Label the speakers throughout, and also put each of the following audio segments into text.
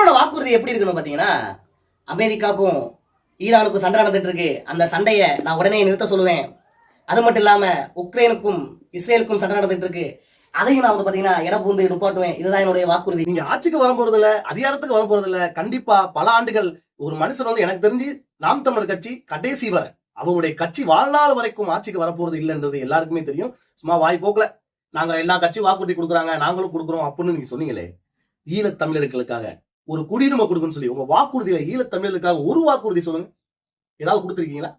Speaker 1: சீமானோட வாக்குறுதி எப்படி இருக்கணும் பாத்தீங்கன்னா, அமெரிக்காவுக்கும் ஈரானுக்கும் சண்டை நடந்துட்டு இருக்கு, அந்த சண்டையை நான் உடனே நிறுத்த சொல்லுவேன். அது மட்டும் இல்லாம உக்ரைனுக்கும் இஸ்ரேலுக்கும் சண்டை நடந்துட்டு இருக்கு, அதையும் நான் வந்து பாத்தீங்கன்னா இட பூந்து நிப்பாட்டுவேன். இதுதான் என்னுடைய வாக்குறுதி.
Speaker 2: நீங்க ஆட்சிக்கு வர போறது இல்ல, அதிகாரத்துக்கு வர போறது இல்ல. கண்டிப்பா பல ஆண்டுகள் ஒரு மனுஷன் வந்து எனக்கு தெரிஞ்சு நாம் தமிழர் கட்சி கடைசி வரை அவங்களுடைய கட்சி வாழ்நாள் வரைக்கும் ஆட்சிக்கு வரப்போறது இல்லைன்றது எல்லாருக்குமே தெரியும். சும்மா வாய் போக்கல நாங்க எல்லா கட்சியும் வாக்குறுதி கொடுக்குறாங்க நாங்களும் கொடுக்குறோம் அப்படின்னு நீங்க சொன்னீங்களே, ஈழத் தமிழர்களுக்காக ஒரு குடியுரிமை கொடுக்குன்னு சொல்லி உங்க வாக்குறுதியில ஈழத் தமிழர்களுக்காக ஒரு வாக்குறுதி சொல்லுங்க. ஏதாவது கொடுத்துருக்கீங்களா?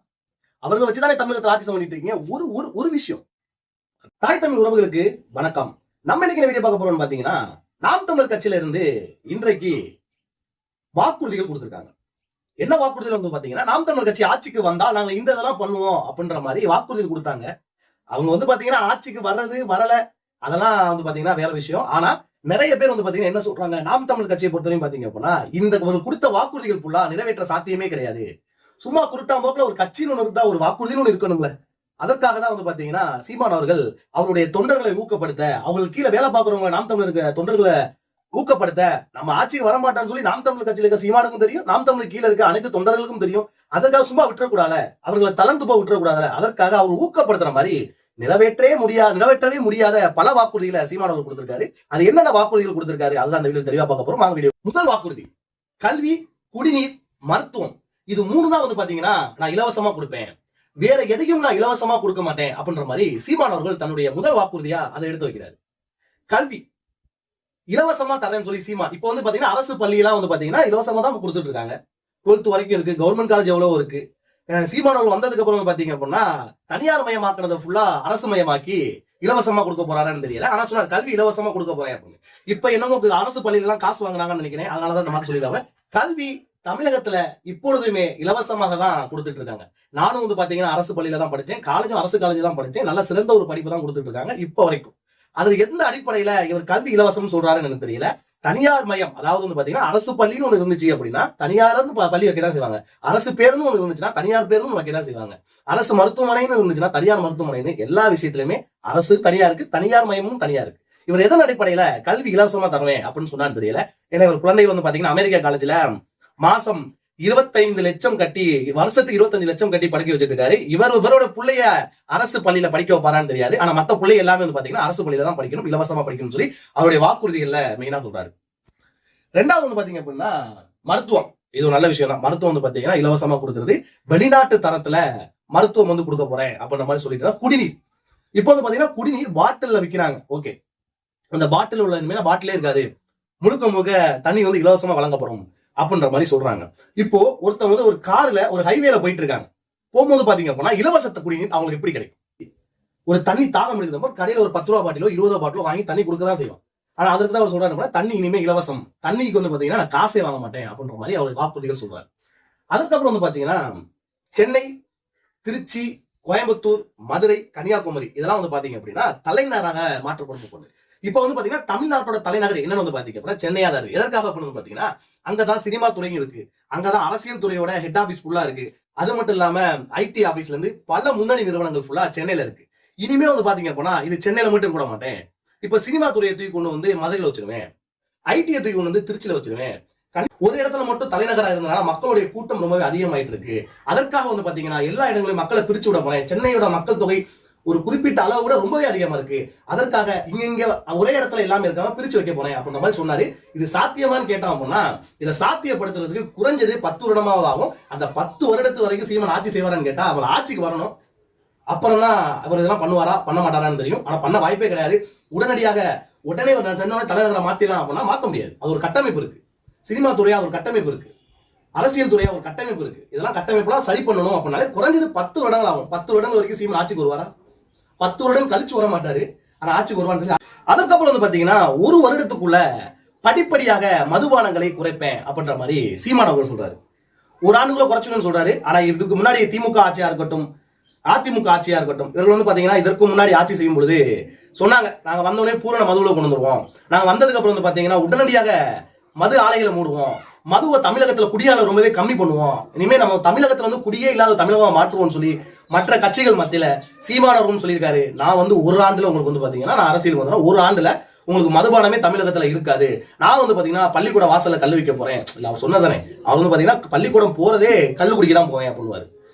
Speaker 2: அவர்களை வச்சுதானே தமிழகத்தில் ஆட்சி பண்ணிட்டு இருக்கீங்க. ஒரு ஒரு ஒரு விஷயம். தாய் தமிழ் உறவுகளுக்கு வணக்கம். நம்ம இன்னைக்கு வீடியோ பார்க்க போறோம்னு பாத்தீங்கன்னா, நாம் தமிழர் கட்சியில இருந்து இன்றைக்கு வாக்குறுதிகள் கொடுத்திருக்காங்க. என்ன வாக்குறுதிகள் வந்து பாத்தீங்கன்னா, நாம் தமிழர் கட்சி ஆட்சிக்கு வந்தா நாங்க இந்த இதெல்லாம் பண்ணுவோம் அப்படின்ற மாதிரி வாக்குறுதிகள் கொடுத்தாங்க. அவங்க வந்து பாத்தீங்கன்னா ஆட்சிக்கு வர்றது வரல அதெல்லாம் வந்து பாத்தீங்கன்னா வேற விஷயம். ஆனா நிறைய பேர் வந்து பாத்தீங்கன்னா என்ன சொல்றாங்க, நாம் தமிழ் கட்சியை பொறுத்தவரையும் பாத்தீங்க அப்படின்னா இந்த ஒரு கொடுத்த வாக்குறுதிகள் ஃபுல்லா நிறைவேற்ற சாத்தியமே கிடையாது. சும்மா குருட்டாம்போக்குல ஒரு கட்சின்னு ஒண்ணு இருந்தா ஒரு வாக்குறுதின்னு ஒண்ணு இருக்கணும்ல. அதற்காக தான் வந்து பாத்தீங்கன்னா சீமான் அவர்கள் அவருடைய தொண்டர்களை ஊக்கப்படுத்த, அவங்களுக்கு கீழே வேலை பார்க்கறவங்க நாம் தமிழருக்கு தொண்டர்களை ஊக்கப்படுத்த, நம்ம ஆட்சிக்கு வரமாட்டான்னு சொல்லி நாம் தமிழ் கட்சியில இருக்க சீமானுக்கும் தெரியும், நாம் தமிழ் கீழே இருக்க அனைத்து தொண்டர்களுக்கும் தெரியும். அதற்காக சும்மா விட்டுறக்கூடாது, அவர்களை தளர்ந்து போக விட்டுறக்கூடாது. அதற்காக அவங்க ஊக்கப்படுத்துற மாதிரி நிறைவேற்றவே முடியாத பல வாக்குறுதிகளை சீமான் அவர்கள் கொடுத்திருக்காரு. அது என்னென்ன வாக்குறுதிகள் கொடுத்திருக்காரு அதுதான் அந்த வீடியோ தெளிவா பார்க்க போறோம். வாங்க வீடியோ. முதல் வாக்குறுதி கல்வி, குடிநீர், மருத்துவம். இது மூணு தான் வந்து பாத்தீங்கன்னா நான் இலவசமா கொடுப்பேன், வேற எதையும் நான் இலவசமா கொடுக்க மாட்டேன் அப்படின்ற மாதிரி சீமான் அவர்கள் தன்னுடைய முதல் வாக்குறுதியா அதை எடுத்து வைக்கிறாரு. கல்வி இலவசமா தரேன்னு சொல்லி சீமான் இப்போ வந்து பாத்தீங்கன்னா அரசு பள்ளி எல்லாம் வந்து பாத்தீங்கன்னா இலவசமா தான் கொடுத்துட்டு இருக்காங்க. 12th வரைக்கும் இருக்கு, கவர்மெண்ட் காலேஜ் எவ்வளவு இருக்கு. சீமான் அவர்கள் வந்ததுக்கு அப்புறம் பாத்தீங்க அப்படின்னா தனியார் மயமாக்குறத ஃபுல்லா அரசு மயமாக்கி இலவசமா கொடுக்க போறாருன்னு தெரியல. ஆனா சொன்னார் கல்வி இலவசமா கொடுக்க போறேன் அப்படின்னு. இப்ப என்னமோ அரசு பள்ளியில எல்லாம் காசு வாங்குறாங்கன்னு நினைக்கிறேன். அதனாலதான் இந்த மாதிரி சொல்லிடுவாங்க. கல்வி தமிழகத்துல இப்பொழுதுமே இலவசமாக தான் கொடுத்துட்டு இருக்காங்க. நானும் வந்து பாத்தீங்கன்னா அரசு பள்ளியில தான் படிச்சேன், காலேஜும் அரசு காலேஜ் தான் படிச்சேன். நல்ல சிறந்த ஒரு படிப்பு தான் கொடுத்துட்டு இருக்காங்க இப்ப வரைக்கும். அது எந்த அடிப்படையில இவர் கல்வி இலவசம் சொல்றாருன்னு எனக்கு தெரியல. தனியார் மயம், அதாவது வந்து பாத்தீங்கன்னா அரசு பள்ளின்னு ஒண்ணு இருந்துச்சு அப்படின்னா தனியார் பள்ளி வைக்கதான் செய்வாங்க, அரசு பேருந்து ஒண்ணு இருந்துச்சுன்னா தனியார் பேருந்து வைக்கதான் செய்வாங்க, அரசு மருத்துவமனைன்னு இருந்துச்சுன்னா தனியார் மருத்துவமனைன்னு எல்லா விஷயத்திலுமே அரசு தனியாருக்கு, தனியார் மயமும் தனியாருக்கு. இவர் எதன் அடிப்படையில கல்வி இலவசமா தருவேன் அப்படின்னு சொன்னான்னு தெரியல. ஏன்னா இவர் குழந்தைகள் வந்து பாத்தீங்கன்னா அமெரிக்கா காலேஜ்ல மாசம் 25 லட்சம் கட்டி, வருஷத்துக்கு 25 லட்சம் கட்டி படிக்க வச்சிட்டு இருக்காரு. இவரோட பிள்ளைய அரசு பள்ளியில படிக்க வைப்பாரான்னு தெரியாது. ஆனா மத்த பிள்ளை எல்லாமே வந்து பாத்தீங்கன்னா அரசு பள்ளியில தான் படிக்கணும், இலவசமா படிக்கணும்னு சொல்லி அவருடைய வாக்குறுதிகள்ல மெயினா சொல்றாரு. ரெண்டாவது வந்து பாத்தீங்க அப்படின்னா மருத்துவம். இது ஒரு நல்ல விஷயம் தான். மருத்துவம் வந்து பாத்தீங்கன்னா இலவசமா கொடுக்கறது, வெளிநாட்டு தரத்துல மருத்துவம் வந்து கொடுக்க போறேன் அப்படின்ற மாதிரி சொல்லிட்டு. குடிநீர் இப்போ வந்து பாத்தீங்கன்னா குடிநீர் பாட்டில்ல விற்கிறாங்க. ஓகே, அந்த பாட்டில் உள்ள பாட்டிலே இருக்காது, முழுக்க முழுக்க தண்ணி வந்து இலவசமா வழங்கப்படும் அப்படின்ற மாதிரி சொல்றாங்க. இப்போ ஒருத்தவங்க வந்து ஒரு கார்ல ஒரு ஹைவேல போயிட்டு இருக்காங்க, போகும்போது பாத்தீங்க அப்படின்னா இலவசத்தை குடிநீர் அவங்களுக்கு எப்படி கிடைக்கும்? ஒரு தண்ணி தாகம் எடுக்குது, கடையில ஒரு 10 ரூபா பாட்டிலோ 20 ரூபா பாட்டிலோ வாங்கி தண்ணி கொடுக்கதான் செய்வோம். ஆனா அதுக்கு தான் அவர் சொல்றாரு தண்ணி இனிமே இலவசம், தண்ணிக்கு வந்து பாத்தீங்கன்னா நான் காசே வாங்க மாட்டேன் அப்படின்ற மாதிரி அவர் வாக்குறுதிகள் சொல்றாரு. அதுக்கப்புறம் வந்து பாத்தீங்கன்னா சென்னை, திருச்சி, கோயம்புத்தூர், மதுரை, கன்னியாகுமரி இதெல்லாம் வந்து பாத்தீங்க அப்படின்னா தலைநகராக மாற்றப்படும் போது இப்ப வந்து பாத்தீங்கன்னா தமிழ்நாட்டோட தலைநகர் என்னன்னு வந்து பாத்தீங்க அப்படின்னா சென்னையா தான் இருக்கு. எதற்காக அப்படின்னு பாத்தீங்கன்னா அங்கதான் சினிமா துறையும் இருக்கு, அங்கதான் அரசியல் துறையோட ஹெட் ஆபீஸ் ஃபுல்லா இருக்கு. அது மட்டும் இல்லாம ஐடி ஆபீஸ்ல இருந்து பல முன்னணி நிறுவனங்கள் ஃபுல்லா சென்னையில இருக்கு. இனிமே வந்து பாத்தீங்க அப்படின்னா இது சென்னையில மட்டும் கூட மாட்டேன், இப்ப சினிமா துறையை தூக்கி கொண்டு வந்து மதுரையில வச்சிருவேன், ஐடியை தூக்கி கொண்டு வந்து திருச்சியில வச்சிருவேன். ஒரு இடத்துல மட்டும் தலைநகரா இருந்தனால மக்களுடைய கூட்டம் ரொம்பவே அதிகமாயிட்டு இருக்கு. அதற்காக வந்து பாத்தீங்கன்னா எல்லா இடங்களையும் மக்களை பிரிச்சு விட போறேன். சென்னையோட மக்கள் தொகை ஒரு குறிப்பிட்ட அளவு கூட ரொம்பவே அதிகமா இருக்கு, அதற்காக இங்க ஒரே இடத்துல எல்லாமே இருக்காம பிரிச்சு வைக்க போறேன் அப்படின்ற மாதிரி சொன்னாரு. இது சாத்தியமானு கேட்டோம் அப்படின்னா இதை சாத்தியப்படுத்துறதுக்கு குறைஞ்சது 10 வருடமாவது ஆகும். அந்த 10 வருடத்து வரைக்கும் சீமான் ஆட்சி செய்வாரான்னு கேட்டா அவர் ஆட்சிக்கு வரணும், அப்புறம் தான் அவர் இதெல்லாம் பண்ணுவாரா பண்ண மாட்டாரான்னு தெரியும். ஆனா பண்ண வாய்ப்பே கிடையாது. உடனே தலைநகரை மாத்திடலாம் அப்படின்னா மாத்த முடியாது. அது ஒரு கட்டமைப்பு இருக்கு, சினிமா துறையா ஒரு கட்டமைப்பு இருக்கு, அரசியல் துறையா ஒரு கட்டமைப்பு இருக்கு. இதெல்லாம் கட்டமைப்புலாம் சரி பண்ணணும் அப்படின்னாலே குறைஞ்சது 10 வருடங்கள் ஆகும். 10 வருடங்கள் வரைக்கும் சீமான் ஆட்சிக்கு வருவாரா? 10 வருடம் கழிச்சு வர மாட்டாரு, ஆனா ஆட்சிக்கு வருவான்னு. அதுக்கப்புறம் வந்து பாத்தீங்கன்னா ஒரு வருடத்துக்குள்ள படிப்படியாக மதுபானங்களை குறைப்பேன் அப்படின்ற மாதிரி சீமான் அவர்கள் சொல்றாரு. ஒரு ஆண்டுக்குள்ள குறைச்சுன்னு சொல்றாரு. ஆனா இதுக்கு முன்னாடி திமுக ஆட்சியா இருக்கட்டும், அதிமுக ஆட்சியா இருக்கட்டும், இவர்கள் வந்து பாத்தீங்கன்னா இதற்கு முன்னாடி ஆட்சி செய்யும் பொழுது சொன்னாங்க நாங்க வந்தோடனே பூரண மதுவுல கொண்டு வந்துருவோம், நாங்க வந்ததுக்கு அப்புறம் வந்து பாத்தீங்கன்னா உடனடியாக மது ஆலைகளை மூடுவோம், மதுவை தமிழகத்துல குடியால ரொம்பவே கம்மி பண்ணுவோம், இனிமே நம்ம தமிழகத்துல வந்து குடியே இல்லாத தமிழகமா மாற்றுவோம்னு சொல்லி மற்ற கட்சிகள் மத்தியில சீமானவரும் சொல்லியிருக்காரு. நான் வந்து ஒரு ஆண்டுல உங்களுக்கு வந்து பாத்தீங்கன்னா நான் அரசியலுக்கு வந்தேன்னா ஒரு ஆண்டுல உங்களுக்கு மதுபானமே தமிழகத்துல இருக்காது. நான் வந்து பாத்தீங்கன்னா பள்ளிக்கூட வாசல்ல கல் வைக்க போறேன். இல்ல அவர் சொன்னதானே, அவர் வந்து பாத்தீங்கன்னா பள்ளிக்கூடம் போறதே கல்லு குடிக்க தான் போவேன் அப்படின்னுவாரு.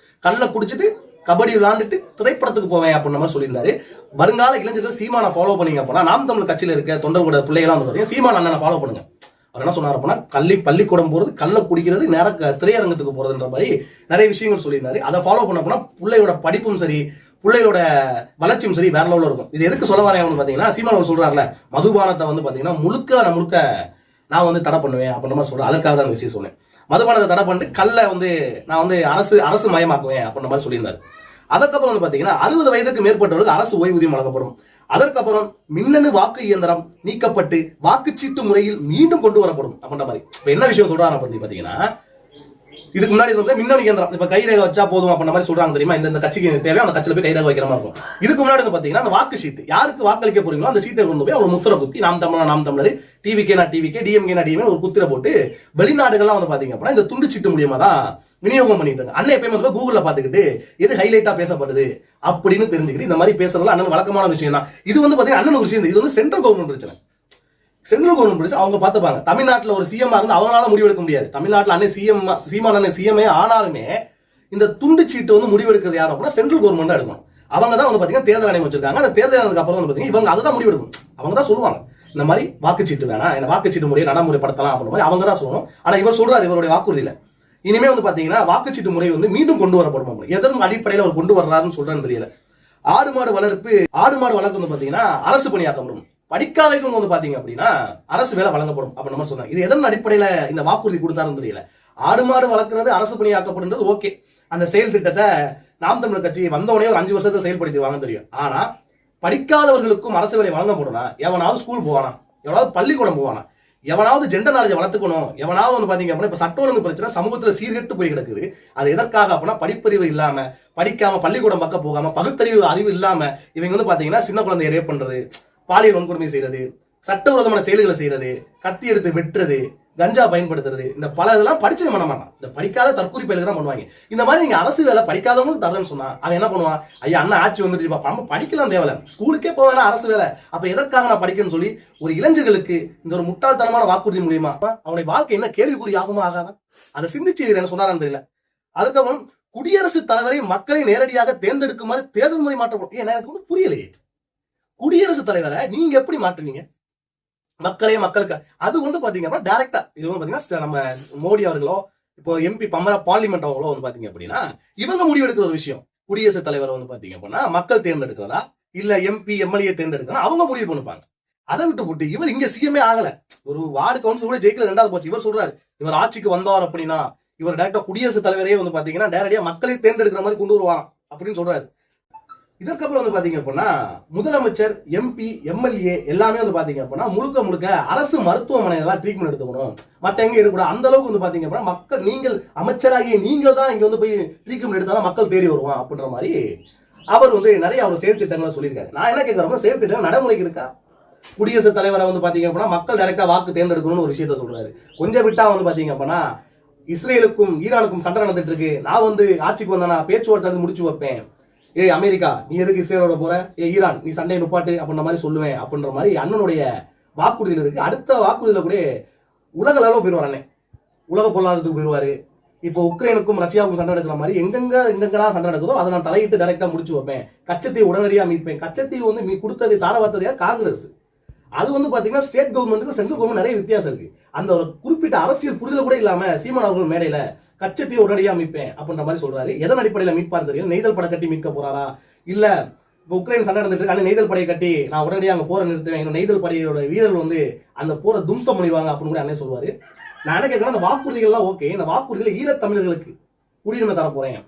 Speaker 2: கல்லை குடிச்சிட்டு கபடி விளையாண்டுட்டு திரைப்படத்துக்கு போவேன் அப்படின்ற மாதிரி சொல்லியிருந்தாரு. வருங்கால இளைஞர்கள் சீமானை ஃபாலோ பண்ணீங்க அப்படின்னா, நாம் தமிழ் கட்சியில இருக்க தொண்டர்களோட பிள்ளைகளாம் வந்து பாத்தீங்கன்னா சீமான் அண்ணனை ஃபாலோ பண்ணுங்க. அவர் என்ன சொன்னார் அப்படின்னா, பள்ளிக்கூடம் போறது, கல்லை குடிக்கிறது, நேரம் திரையரங்கத்துக்கு போறதுன்ற மாதிரி நிறைய விஷயங்கள் சொல்லியிருந்தாரு. அதை ஃபாலோ பண்ண போனா பிள்ளையோட படிப்பும் சரி, பிள்ளையோட வளர்ச்சியும் சரி வேற லெவலில் இருக்கும். இது எதுக்கு சொல்ல வரேன் அப்படின்னு பாத்தீங்கன்னா, சீமான் அவர் சொல்றாருல, மதுபானத்தை வந்து பாத்தீங்கன்னா முழுக்க நான் வந்து தடை பண்ணுவேன் அப்படின்ற மாதிரி சொல்றேன். அதற்காக தான் அந்த விஷயம் சொன்னேன். மதுபானத்தை தடை பண்ணிட்டு கல்லை வந்து நான் வந்து அரசு மயமாக்குவேன் அப்படின்ற மாதிரி சொல்லியிருந்தாரு. அதுக்கப்புறம் வந்து பாத்தீங்கன்னா 60 வயதுக்கு மேற்பட்டவர்களுக்கு அரசு ஓய்வூதியம் வழங்கப்படும். அதற்கப்புறம் மின்னணு வாக்கு இயந்திரம் நீக்கப்பட்டு வாக்குச்சீட்டு முறையில் மீண்டும் கொண்டு வரப்படும் அப்படின்ற மாதிரி. இப்ப என்ன விஷயம் சொல்றாரு அப்படின்னு பாத்தீங்கன்னா, இதுக்கு முன்னாடி மின்னணு இயந்திரம் இப்ப கைரேகை வச்சா போதும் அப்படின்ற மாதிரி சொல்றாங்க தெரியுமா. இந்த கட்சிக்கு தேவையோ அந்த கட்சியில போய் கைரேகை வைக்கிற மாதிரி இருக்கும். இதுக்கு முன்னாடி வந்து பாத்தீங்கன்னா அந்த வாக்கு சீட்டு, யாருக்கு வாக்களிக்க போறீங்களோ அந்த சீட்டை கொண்டு போய் அவங்க முத்திரை குத்தி, நாம் தமிழர், டிவிகே டிஎம்கே ஒரு குத்திரை போட்டு வெளிநாடுகள்லாம் வந்து பாத்தீங்க அப்படின்னா இந்த துண்டு சீட்டு மூலியமா தான் விநியோகம் பண்ணிட்டு இருக்காங்க. அண்ணன் எப்பயுமே வந்து கூகுள்ல பாத்துக்கிட்டு எது ஹைலைட்டா பேசப்படுது அப்படின்னு தெரிஞ்சுக்கிட்டு இந்த மாதிரி பேசுறதுல அண்ணன் வழக்கமான விஷயம் தான். இது வந்து பாத்தீங்கன்னா அண்ணன் ஒரு விஷயம், இது வந்து சென்ட்ரல் கவர்மெண்ட் பிரச்சனை. சென்ட்ரல் கவர்மெண்ட் பிரச்சனை அவங்க பார்த்துப்பாங்க. தமிழ்நாட்டில் ஒரு சிஎம் இருந்து அவங்களால முடிவெடுக்க முடியாது. தமிழ்நாட்டில் அண்ணன் சீமான் அண்ணன் சிஎம்ஏ ஆனாலுமே இந்த துண்டு சீட்டு வந்து முடிவெடுக்கிறது யார் அப்படின்னா சென்ட்ரல் கவர்மெண்ட் தான் எடுக்கணும். அவங்க தான் வந்து பாத்தீங்கன்னா தேர்தல் ஆணையம் வச்சிருக்காங்க. அந்த தேர்தல் ஆனதுக்கு அப்புறம் வந்து பாத்தீங்கன்னா இவங்க அதை தான் முடிவெடுக்கும். அவங்க தான் சொல்லுவாங்க இந்த மாதிரி வாக்குச்சீட்டு வேணாம், என்ன வாக்குச்சீட்டு முறையை நடைமுறைப்படுத்தலாம் அப்படின்ற மாதிரி அவங்க தான் சொல்லணும். ஆனா இவர் சொல்றாரு இவருடைய வாக்குறுதியில இனிமே வந்து பாத்தீங்கன்னா வாக்குச்சீட்டு முறை வந்து மீண்டும் கொண்டு வரப்படும். எதன் அடிப்படையில் அவர் கொண்டு வர்றாருன்னு சொல்றேன்னு தெரியல. ஆடு மாடு வளர்ப்பு வந்து பாத்தீங்கன்னா அரசு பணியாக்கப்படும். படிக்காதவங்க வந்து பாத்தீங்க அப்படின்னா அரசு வேலை வழங்கப்படும் அப்படின்னு நம்ம சொன்னாங்க. இது எதன் அடிப்படையில இந்த வாக்குறுதி கொடுத்தாருன்னு தெரியல. ஆடு மாடு வளர்க்கறது அரசு பணியாக்கப்படுறது ஓகே, அந்த செயல் திட்டத்தை நாம் தமிழர் கட்சி வந்தவனே ஒரு 5 வருஷத்தை செயல்படுத்திடுவாங்க தெரியும். ஆனா படிக்காதவர்களுக்கும் அரசு வேலை வழங்கப்படும்னா எவனாவது ஸ்கூல் போவானா, எவனாவது பள்ளிக்கூடம் போவானா, எவனாவது ஜெண்டர் நாலேஜ் வளர்த்துக்கணும், எவனாவது வந்து பாத்தீங்க அப்படின்னா இப்ப சட்ட ஒழுங்கு பிரச்சனை சமூகத்துல சீர்கெட்டு போய் கிடக்குது. அது எதற்காக அப்படின்னா படிப்பறிவு இல்லாம, படிக்காம, பள்ளிக்கூடம் பக்கம் போகாம, அறிவு இல்லாம இவங்க வந்து பாத்தீங்கன்னா சின்ன குழந்தைய ரேப் பண்றது, பாலியல் வன்கொடுமை செய்யறது, சட்டவிரோதமான செயல்களை செய்யறது, கத்தி எடுத்து வெட்டுறது, கஞ்சா பயன்படுத்துறது, இந்த பல இதெல்லாம் படிச்சு பண்ண மாட்டான். இந்த படிக்காத தற்கூரி பயிலுக்கு தான் பண்ணுவாங்க. இந்த மாதிரி நீங்க அரசு வேலை படிக்காதவங்களுக்கு தரேன்னு சொன்னா அவன் என்ன பண்ணுவான், ஐயா அண்ணா ஆட்சி வந்துட்டு நம்ம படிக்கலாம் தேவையில்ல, ஸ்கூலுக்கே போவேனா அரசு வேலை, அப்ப எதற்காக நான் படிக்கணும்னு சொல்லி ஒரு இளைஞர்களுக்கு இந்த ஒரு முட்டாள்தனமான வாக்குறுதி மூலியமா அவனுடைய வாழ்க்கை என்ன கேள்விக்குறி ஆகுமா ஆகாதான் அதை சிந்திச்சு என்ன சொன்னாரான்னு தெரியல. அதுக்கப்புறம் குடியரசுத் தலைவரை மக்களை நேரடியாக தேர்ந்தெடுக்குமாறு தேர்தல் முறை மாற்றப்படும். ஏன்னா எனக்கு ஒன்றும் புரியலையே, குடியரசுத் தலைவரை நீங்க எப்படி மாற்றுவீங்க? மக்களுக்கு அது வந்து பாத்தீங்கன்னா டைரக்டா இது வந்து பாத்தீங்கன்னா நம்ம மோடி அவர்களோ இப்போ எம்பி பார்லிமெண்ட் அவங்களோ வந்து பாத்தீங்க அப்படின்னா இவங்க முடிவெடுக்கிற ஒரு விஷயம். குடியரசுத் தலைவர் வந்து பாத்தீங்க அப்படின்னா மக்கள் தேர்ந்தெடுக்கிறதா இல்ல எம்பி எம்எல்ஏ தேர்ந்தெடுக்கிறதா அவங்க முடிவு பண்ணுப்பாங்க. அதை விட்டு போட்டு இவர் இங்க சிஎம்ஏ ஆகல, ஒரு வார்டு கவுன்சில் கூட ஜெயிக்கல, 2வது போச்சு. இவர் சொல்றாரு இவர் ஆட்சிக்கு வந்தார் அப்படின்னா இவர் டைரக்டா குடியரசுத் தலைவரே வந்து பாத்தீங்கன்னா டைரக்டா மக்களை தேர்ந்தெடுக்கிற மாதிரி கொண்டு வருவாராம் அப்படின்னு சொல்றாரு. இதற்கப்புறம் வந்து பாத்தீங்க அப்படின்னா முதலமைச்சர், எம்பி, எம்எல்ஏ எல்லாமே வந்து பாத்தீங்க அப்படின்னா முழுக்க அரசு மருத்துவமனையில ட்ரீட்மெண்ட் எடுத்துக்கணும், மத்த எங்க எடுக்கக்கூடாது. அந்த அளவுக்கு வந்து பாத்தீங்க அப்படின்னா மக்கள், நீங்கள் அமைச்சராகிய நீங்கள் தான் இங்க வந்து போய் ட்ரீட்மெண்ட் எடுத்தாலும் மக்கள் தேடி வருவான் அப்படின்ற மாதிரி அவர் வந்து நிறைய அவர் செயல் திட்டங்களை சொல்லியிருக்காரு. நான் என்ன கேட்கறேன், செயல் திட்டம் நடைமுறைக்கு இருக்கா? குடியரசுத் தலைவரை வந்து பாத்தீங்க அப்படின்னா மக்கள் டைரக்டா வாக்கு தேர்ந்தெடுக்கணும்னு ஒரு விஷயத்த சொல்றாரு. கொஞ்சம் விட்டா வந்து பாத்தீங்க அப்படின்னா இஸ்ரேலுக்கும் ஈரானுக்கும் சண்டை நடந்துட்டு இருக்கு, நான் வந்து ஆட்சிக்கு வந்தேன்னா பேச்சுவார்த்தை முடிச்சு வைப்பேன், ஏய் அமெரிக்கா நீ எதுக்கு இஸ்ரேலோட போற, ஈரான் நீ சண்டையை நுப்பாட்டு அப்படின்ற மாதிரி சொல்லுவேன் அப்படின்ற மாதிரி அண்ணனுடைய வாக்குறுதியில் இருக்கு. அடுத்த வாக்குறுதியில கூட உலக அளவில் போயிடுவார் அண்ணன், உலக பொருளாதாரத்துக்கு போயிடுவாரு. இப்போ உக்ரைனுக்கும் ரஷ்யாவுக்கும் சண்டை நடக்கிற மாதிரி எங்கெங்கெல்லாம் சண்டை நடக்குதோ அதை நான் தலையிட்டு டைரக்டா முடிச்சு வைப்பேன், கச்சத்தீவு உடனடியாக மீட்பேன். கச்சத்தீவு வந்து கொடுத்தது தாரவாத்ததையா காங்கிரஸ், அது வந்து பாத்தீங்கன்னா ஸ்டேட் கவர்மெண்ட்டுக்கும் சென்ட்ரல் கவர்மெண்ட் நிறைய வித்தியாசம் இருக்கு. அந்த ஒரு குறிப்பிட்ட அரசியல் புரிதல் கூட இல்லாம சீமான் அவர்கள் மேடையில கச்சத்தீவு உடனடியா மீட்பேன் அப்படின்ற மாதிரி சொல்றாரு. எதன் அடிப்படையில மீட்பார் தெரியும், நெய்தல் படை கட்டி மீட்க போறாரா, இல்ல இப்போ உக்ரைன் சண்டை நடந்துட்டு இருக்கு, நெய்தல் படையை கட்டி நான் உடனடியாக அங்க போரை நிறுத்துவேன், நெய்தல் படையோட வீரர்கள் வந்து அந்த போரை தும்சம் பண்ணிடுவாங்க அப்படின்னு கூட அண்ணன் சொல்லுவாரு. நான் என்ன கேட்கறேன், அந்த வாக்குறுதிகள்லாம் ஓகே, இந்த வாக்குறுதியில ஈழத்தமிழர்களுக்கு குடியுரிமை தர போறேன்,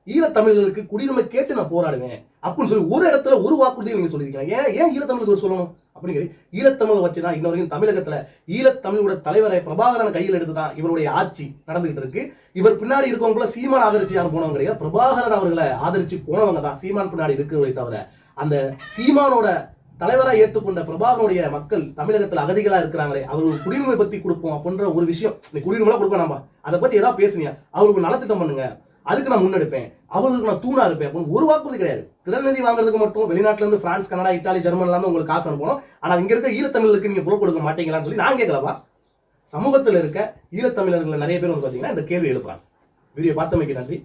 Speaker 2: ஈழத்தமிழர்களுக்கு குடியுரிமை கேட்டு நான் போராடுவேன் அப்படின்னு சொல்லி ஒரு இடத்துல ஒரு வாக்குறுதியை நீங்க சொல்லிருக்கீங்க. ஏன் ஈழத்தமிழுக்கு சொல்லணும் அப்படிங்கிற ஈழத்தமிழ் வச்சுதான் இன்ன வரைக்கும் தமிழகத்துல ஈழத்தமிழோட தலைவரை பிரபாகரன் கையில் எடுத்துதான் இவருடைய ஆட்சி நடந்துகிட்டு இருக்கு. இவர் பின்னாடி இருக்கவங்கள சீமான் ஆதரிச்சு யாரும் போனவங்க கிடையாது, பிரபாகரன் அவர்களை ஆதரிச்சு போனவங்க தான் சீமான் பின்னாடி இருக்கிறவரை தவிர அந்த சீமானோட தலைவராக ஏற்றுக்கொண்ட பிரபாகருடைய மக்கள் தமிழகத்தில் அகதிகளா இருக்கிறாங்களே அவங்களுக்கு குடியுரிமை பத்தி கொடுப்போம் அப்படின்ற ஒரு விஷயம். குடியுரிமை கொடுப்போம், நம்ம அதை பத்தி ஏதாவது பேசுனீங்க, அவங்களுக்கு நலத்திட்டம் பண்ணுங்க, அதுக்கு நான் முன்னெடுப்பேன், அவர்களுக்கு நான் தூணா இருப்பேன் அப்படின்னு ஒரு வாக்குறுதி கிடையாது. திறநிதி வாங்குறதுக்கு மட்டும் வெளிநாட்டுல இருந்து பிரான்ஸ், கனடா, இத்தாலி, ஜெர்மன்ல இருந்து உங்களுக்கு காசு அனுப்பணும், ஆனா இங்க இருக்க ஈழத்தமிழருக்கு நீங்க குரல் கொடுக்க மாட்டீங்களான்னு சொல்லி நான் கேட்கலப்பா. சமூகத்தில் இருக்க ஈழத்தமிழர்கள் நிறைய பேர் வந்து பாத்தீங்கன்னா இந்த கேள்வி எழுப்புறாங்க. வீடியோ பார்த்தமைக்கு நன்றி.